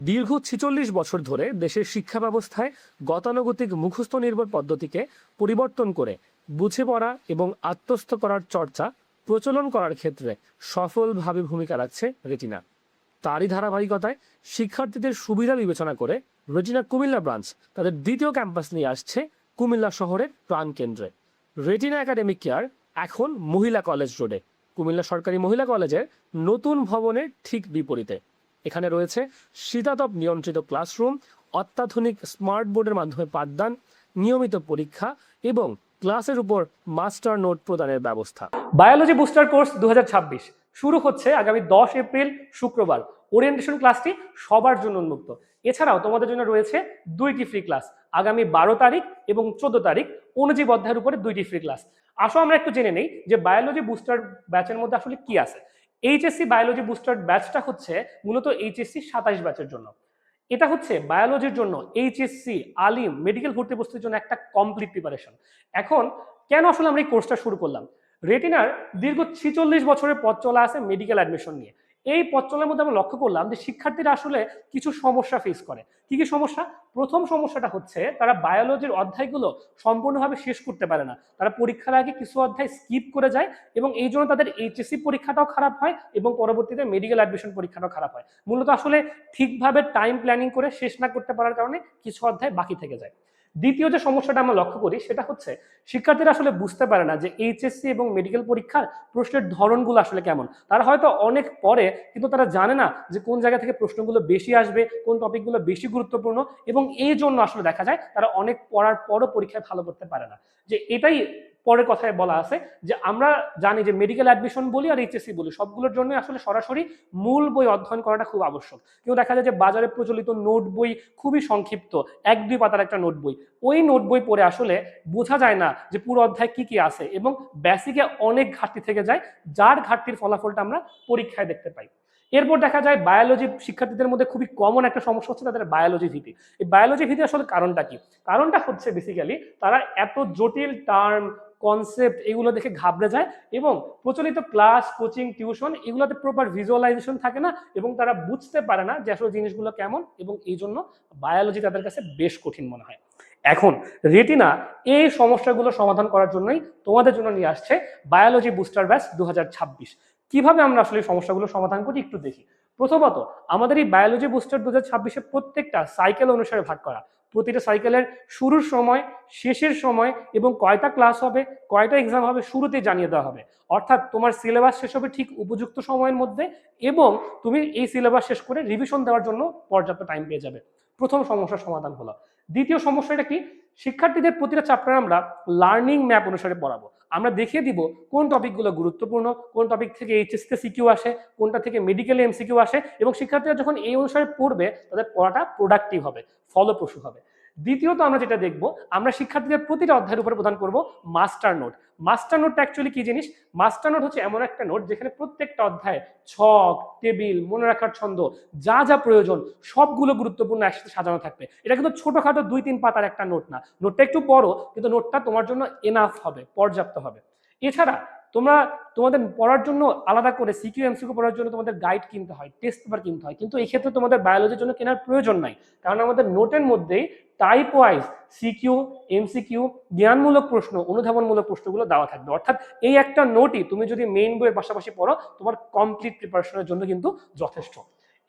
দীর্ঘ ৪৬ বছর ধরে দেশের শিক্ষা ব্যবস্থায় গতানুগতিক মুখস্থ নির্ভর পদ্ধতিকে পরিবর্তন করে বুঝে পড়া এবং আত্মস্থ করার চর্চা প্রচলন করার ক্ষেত্রে সফলভাবে ভূমিকা রাখছে রেটিনা। তারই ধারাবাহিকতায় শিক্ষার্থীদের সুবিধা বিবেচনা করে রেটিনা কুমিল্লা ব্রাঞ্চ তাদের দ্বিতীয় ক্যাম্পাস নিয়ে আসছে কুমিল্লা শহরের প্রাণকেন্দ্রে। রেটিনা একাডেমিক কেয়ার এখন মহিলা কলেজ রোডে, কুমিল্লা সরকারি মহিলা কলেজের নতুন ভবনের ঠিক বিপরীতে। এখানে রয়েছে শীতাতপ নিয়ন্ত্রিত ক্লাসরুম, অত্যাধুনিক স্মার্ট বোর্ডের মাধ্যমে পাঠদান, নিয়মিত পরীক্ষা এবং ক্লাসের উপর মাস্টার নোট প্রদানের ব্যবস্থা। বায়োলজি বুস্টার কোর্স 2026 শুরু হচ্ছে আগামী 10 এপ্রিল শুক্রবার। ওরিয়েন্টেশন ক্লাসটি সবার জন্য উন্মুক্ত। এছাড়াও তোমাদের জন্য রয়েছে 2টি ফ্রি ক্লাস, আগামী 12 তারিখ এবং 14 তারিখ অনুজীব অধ্যায়ের উপরে 2টি ফ্রি ক্লাস। আসো আমরা একটু জেনে নেই যে বায়োলজি বুস্টার ব্যাচের মধ্যে আসলে কি আছে। এইচএসসি বায়োলজি বুস্টার ব্যাচটা হচ্ছে মূলত এইচএসসি 27 ব্যাচের জন্য। এটা হচ্ছে বায়োলজির জন্য এইচএসসি আলিম মেডিকেল ভর্তি প্রস্তুতির জন্য একটা কমপ্লিট প্রিপারেশন। এখন কেন আসলে আমরা এই কোর্সটা শুরু করলাম? রেটিনার দীর্ঘ 46 বছরের পথ চলা আছে মেডিকেল অ্যাডমিশন নিয়ে। এই পথ চলার মধ্যে আমরা লক্ষ্য করলাম যে শিক্ষার্থীরা আসলে কিছু সমস্যা ফেস করে। কি কি সমস্যা? প্রথম সমস্যাটা হচ্ছে তারা বায়োলজির অধ্যায়গুলো সম্পূর্ণভাবে শেষ করতে পারে না। তারা পরীক্ষার আগে কিছু অধ্যায় স্কিপ করে যায় এবং এই জন্য তাদের এইচএসসি পরীক্ষাটাও খারাপ হয় এবং পরবর্তীতে মেডিকেল অ্যাডমিশন পরীক্ষাটাও খারাপ হয়। মূলত আসলে ঠিকভাবে টাইম প্ল্যানিং করে শেষ না করতে পারার কারণে কিছু অধ্যায় বাকি থেকে যায়। দ্বিতীয় যে সমস্যাটা আমরা লক্ষ্য করি সেটা হচ্ছে শিক্ষার্থীরা আসলে বুঝতে পারে না যে এইচএসসি এবং মেডিকেল পরীক্ষার প্রশ্নের ধরনগুলো আসলে কেমন। তারা হয়তো অনেক পড়ে কিন্তু তারা জানে না যে কোন জায়গা থেকে প্রশ্নগুলো বেশি আসবে, কোন টপিকগুলো বেশি গুরুত্বপূর্ণ, এবং এই জন্য আসলে দেখা যায় তারা অনেক পড়ার পরও পরীক্ষায় ভালো করতে পারে না। যে এটাই পরের কথায় বলা আছে যে আমরা জানি যে মেডিকেল অ্যাডমিশন বলি আর এইচএসসি বলি সবগুলোর জন্য আসলে সরাসরি মূল বই অধ্যয়ন করাটা খুব আবশ্যক। কিন্তু দেখা যায় যে বাজারে প্রচলিত নোট বই খুবই সংক্ষিপ্ত, 1-2 পাতার একটা নোট বই, ওই নোট বই পড়ে আসলে বোঝা যায় না যে পুরো অধ্যায় কি কি আছে এবং বেসিকে অনেক ঘাটতি থেকে যায়, যার ঘাটতির ফলাফলটা আমরা পরীক্ষায় দেখতে পাই। এরপর দেখা যায় বায়োলজি শিক্ষার্থীদের মধ্যে খুবই কমন একটা সমস্যা হচ্ছে তাদের বায়োলজি ভীতি। এই বায়োলজি ভীতি আসলে কারণটা কি? কারণটা হচ্ছে বেসিক্যালি তারা এত জটিল টার্ম কনসেপ্ট এগুলো দেখে ঘাবড়ে যায় এবং প্রচলিত ক্লাস কোচিং টিউশন এগুলোতে প্রপার ভিজুয়ালাইজেশন থাকে না এবং তারা বুঝতে পারে না যে আসলে জিনিসগুলো কেমন, এবং এই জন্য বায়োলজি তাদের কাছে বেশ কঠিন মনে হয়। এখন রেটিনা এই সমস্যাগুলো সমাধান করার জন্যই তোমাদের জন্য নিয়ে আসছে বায়োলজি বুস্টার ব্যাচ 2026। কিভাবে আমরা আসলে এই সমস্যাগুলো সমাধান করি একটু দেখি। প্রথমত, আমাদের এই বায়োলজি বুস্টার 2026 প্রত্যেকটা সাইকেল অনুসারে ভাগ করা। প্রতিটা সাইকেলের শুরুর সময়, শেষের সময় এবং কয়টা ক্লাস হবে, কয়টা এক্সাম হবে শুরুতে জানিয়ে দেওয়া হবে। অর্থাৎ তোমার সিলেবাস শেষ হবে ঠিক উপযুক্ত সময়ের মধ্যে এবং তুমি এই সিলেবাস শেষ করে রিভিশন দেওয়ার জন্য পর্যাপ্ত টাইম পেয়ে যাবে। প্রথম সমস্যার সমাধান হলো। দ্বিতীয় সমস্যাটা কি? শিক্ষার্থীদের প্রতিটা চ্যাপ্টার আমরা লার্নিং ম্যাপ অনুসারে পড়াবো। আমরা দেখিয়ে দিব কোন টপিকগুলো গুরুত্বপূর্ণ, কোন টপিক থেকে এইচএসসি সিকিউ আসে, কোনটা থেকে মেডিকেলে এমসিকিউ আসে, এবং শিক্ষার্থীরা যখন এই অনুসারে পড়বে তাদের পড়াটা প্রোডাক্টিভ হবে, ফলপ্রসূ হবে। দ্বিতীয়ত আমরা যেটা দেখব, আমরা শিক্ষার্থীদের প্রতিটা অধ্যায়ের উপরে প্রদান করব মাস্টার নোট। মাস্টার নোটটা অ্যাকচুয়ালি কি জিনিস? মাস্টার নোট হচ্ছে এমন একটা নোট যেখানে প্রত্যেকটা অধ্যায় ছক, টেবিল, মনে রাখার ছন্দ, যা যা প্রয়োজন সবগুলো গুরুত্বপূর্ণ একসাথে সাজানো থাকবে। এটা কিন্তু ছোটখাটো 2-3 পাতার একটা নোট না, নোটটা একটু বড় কিন্তু নোটটা তোমার জন্য এনাফ হবে, পর্যাপ্ত হবে। এছাড়া তোমরা তোমাদের পড়ার জন্য আলাদা করে সিকিউ এমসিকিউ পড়ার জন্য তোমাদের গাইড কিনতে হয়, টেস্ট পেপার কিনতে হয়, কিন্তু এই ক্ষেত্রে তোমাদের বায়োলজির জন্য কেনার প্রয়োজন নাই, কারণ আমাদের নোটের মধ্যেই টাইপ ওয়াইজ সিকিউ, এমসিকিউ, জ্ঞানমূলক প্রশ্ন, অনুধাবনমূলক প্রশ্নগুলো দেওয়া থাকবে। অর্থাৎ এই একটা নোটই তুমি যদি মেইন বইয়ের পাশাপাশি পড়ো তোমার কমপ্লিট প্রিপারেশনের জন্য কিন্তু যথেষ্ট।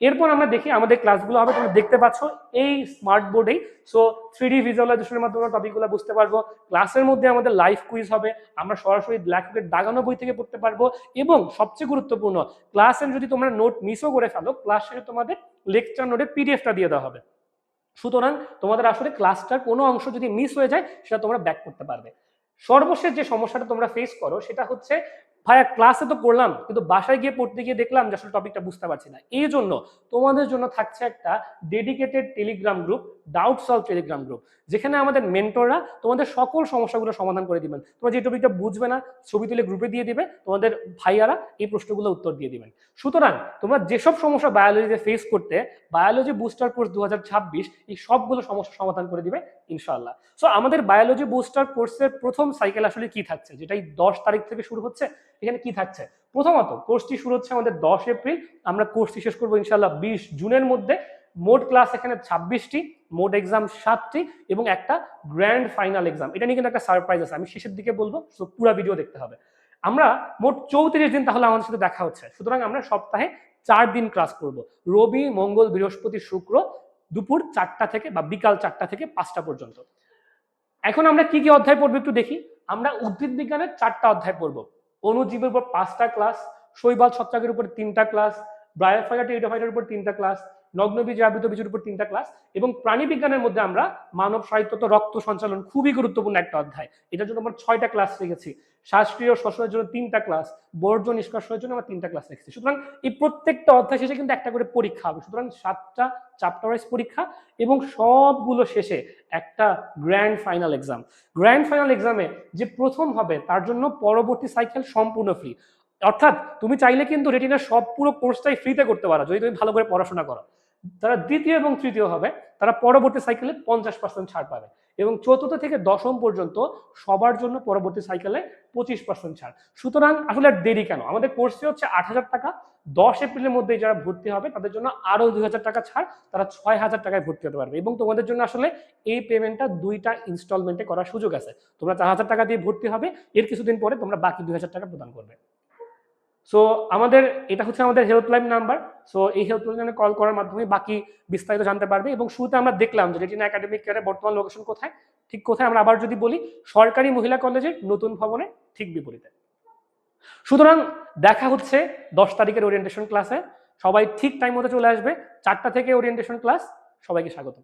এরপর আমরা দেখি আমাদের ক্লাসগুলো হবে, তোমরা দেখতে পাচ্ছ এই স্মার্ট বোর্ডেই। সো 3D ভিজুয়ালাইজেশনের মাধ্যমে টপিকগুলো বুঝতে পারবো। ক্লাসের মধ্যে আমাদের লাইভ কুইজ হবে, আমরা সরাসরি ব্ল্যাকবোর্ডে দাগানো বই থেকে পড়তে পারবো, এবং সবচেয়ে গুরুত্বপূর্ণ, ক্লাসে যদি তোমরা নোট মিসও করে ফেলো, ক্লাস শেষে তোমাদের লেকচার নোটের পিডিএফটা দিয়ে দেওয়া হবে। সুতরাং তোমাদের আসলে ক্লাসটার কোনো অংশ যদি মিস হয়ে যায় সেটা তোমরা ব্যাক করতে পারবে। সর্বশেষ যে সমস্যাটা তোমরা ফেস করো সেটা হচ্ছে, ভাইয়া ক্লাসে তো করলাম কিন্তু বাসায় গিয়ে পড়তে গিয়ে দেখলাম যে আসলে টপিকটা বুঝতে পারছি না। এই জন্য তোমাদের জন্য থাকছে একটা dedicated Telegram group, doubt solve Telegram group, যেখানে আমাদের মেন্টররা তোমাদের সকল সমস্যাগুলো সমাধান করে দিবেন। তোমরা যে টপিকটা বুঝবে না ছবি তুলে গ্রুপে দিয়ে দিবে, তোমাদের ভাইয়ারা এই প্রশ্নগুলো উত্তর দিয়ে দিবেন। সুতরাং তোমরা যেসব সমস্যা বায়োলজিতে ফেস করতে, বায়োলজি বুস্টার কোর্স 2026 এই সবগুলো সমস্যা সমাধান করে দিবে ইনশাআল্লাহ। সো আমাদের বায়োলজি বুস্টার কোর্সের প্রথম সাইকেল আসলে কি থাকছে, যেটা এই 10 তারিখ থেকে শুরু হচ্ছে। এখানে কি থাকছে? প্রথমত কোর্সটি শুরু হচ্ছে আমাদের 10 এপ্রিল, আমরা কোর্সটি শেষ করবো ইনশাআল্লাহ 20 জুনের মধ্যে। মোট ক্লাস এখানে 26টি, মোট এক্সাম 7টি এবং একটা গ্র্যান্ড ফাইনাল এক্সাম। এটা নিয়ে কিন্তু একটা সারপ্রাইজ আছে, আমি শেষের দিকে বলবো, সো পুরো ভিডিও দেখতে হবে। আমরা মোট 34 দিন তাহলে আমাদের সাথে দেখা হচ্ছে, সুতরাং আমরা সপ্তাহে 4 দিন ক্লাস করব, রবি, মঙ্গল, বৃহস্পতি, শুক্র, দুপুর 4টা থেকে বা বিকাল 4টা থেকে 5টা পর্যন্ত। এখন আমরা কি কি অধ্যায় পড়বো একটু দেখি। আমরা উদ্ভিদ বিজ্ঞানের 4টা অধ্যায় পড়বো, অণুজীবের উপর 5টা ক্লাস, শৈবাল ছত্রাকের উপর 3টা ক্লাস, ব্রায়োফাইটা টেরিডোফাইটার উপর 3টা ক্লাস, নগ্নবীজ আবৃত বীজের উপর 3টা ক্লাস, এবং প্রাণী বিজ্ঞানের মধ্যে আমরা মানব সাহিত্য রক্ত সঞ্চালন, খুবই গুরুত্বপূর্ণ একটা অধ্যায়, এটার জন্য আমরা 6টা ক্লাস রেখেছি। শাস্ত্রীয় শ্বসনের জন্য 3টা ক্লাস, বর্জ্য নিষ্কাশনের জন্য আমরা 3টা ক্লাস রেখেছি। সুতরাং এই প্রত্যেকটা অধ্যায় শেষে কিন্তু একটা করে পরীক্ষা হবে, সুতরাং 7টা চ্যাপ্টার ওয়াইজ পরীক্ষা এবং সবগুলো শেষে একটা grand final exam. Grand final এক্সামে যে প্রথম হবে তার জন্য পরবর্তী সাইকেল সম্পূর্ণ ফ্রি, অর্থাৎ তুমি চাইলে কিন্তু রেটিনার সব পুরো কোর্সটাই ফ্রিতে করতে পারো যদি তুমি ভালো করে পড়াশোনা করো। যারা দ্বিতীয় এবং তৃতীয় হবে তারা পরবর্তী সাইকেলে 50% ছাড় পাবে, এবং চতুর্থ থেকে দশম পর্যন্ত সবার জন্য পরবর্তী সাইকেলে 25% ছাড়। সুতরাং আসলে দেরি কেন, আমাদের কোর্স ফি হচ্ছে 8,000 টাকা, 10 এপ্রিলের মধ্যে যারা ভর্তি হবে তাদের জন্য আরো 2,000 টাকা ছাড়, তারা 6,000 টাকায় ভর্তি হতে পারবে, এবং তোমাদের জন্য আসলে এই পেমেন্টটা 2টা ইনস্টলমেন্টে করার সুযোগ আছে। তোমরা 4,000 টাকা দিয়ে ভর্তি হবে, এর কিছুদিন পরে তোমরা বাকি 2,000 টাকা প্রদান করবে। সো আমাদের এটা হচ্ছে আমাদের হেল্পলাইন নাম্বার, সো এই হেল্পলাইনে কল করার মাধ্যমে বাকি বিস্তারিত জানতে পারবে। এবং শুরুতে আমরা দেখলাম যে রেটিনা একাডেমিক কেয়ারের বর্তমান লোকেশন কোথায়, ঠিক কোথায়, আমরা আবার যদি বলি সরকারি মহিলা কলেজের নতুন ভবনে ঠিক বিপরীতে। সুতরাং দেখা হচ্ছে 10 তারিখের ওরিয়েন্টেশন ক্লাসে, সবাই ঠিক টাইম মতো চলে আসবে, 4টা থেকে ওরিয়েন্টেশন ক্লাস, সবাইকে স্বাগত।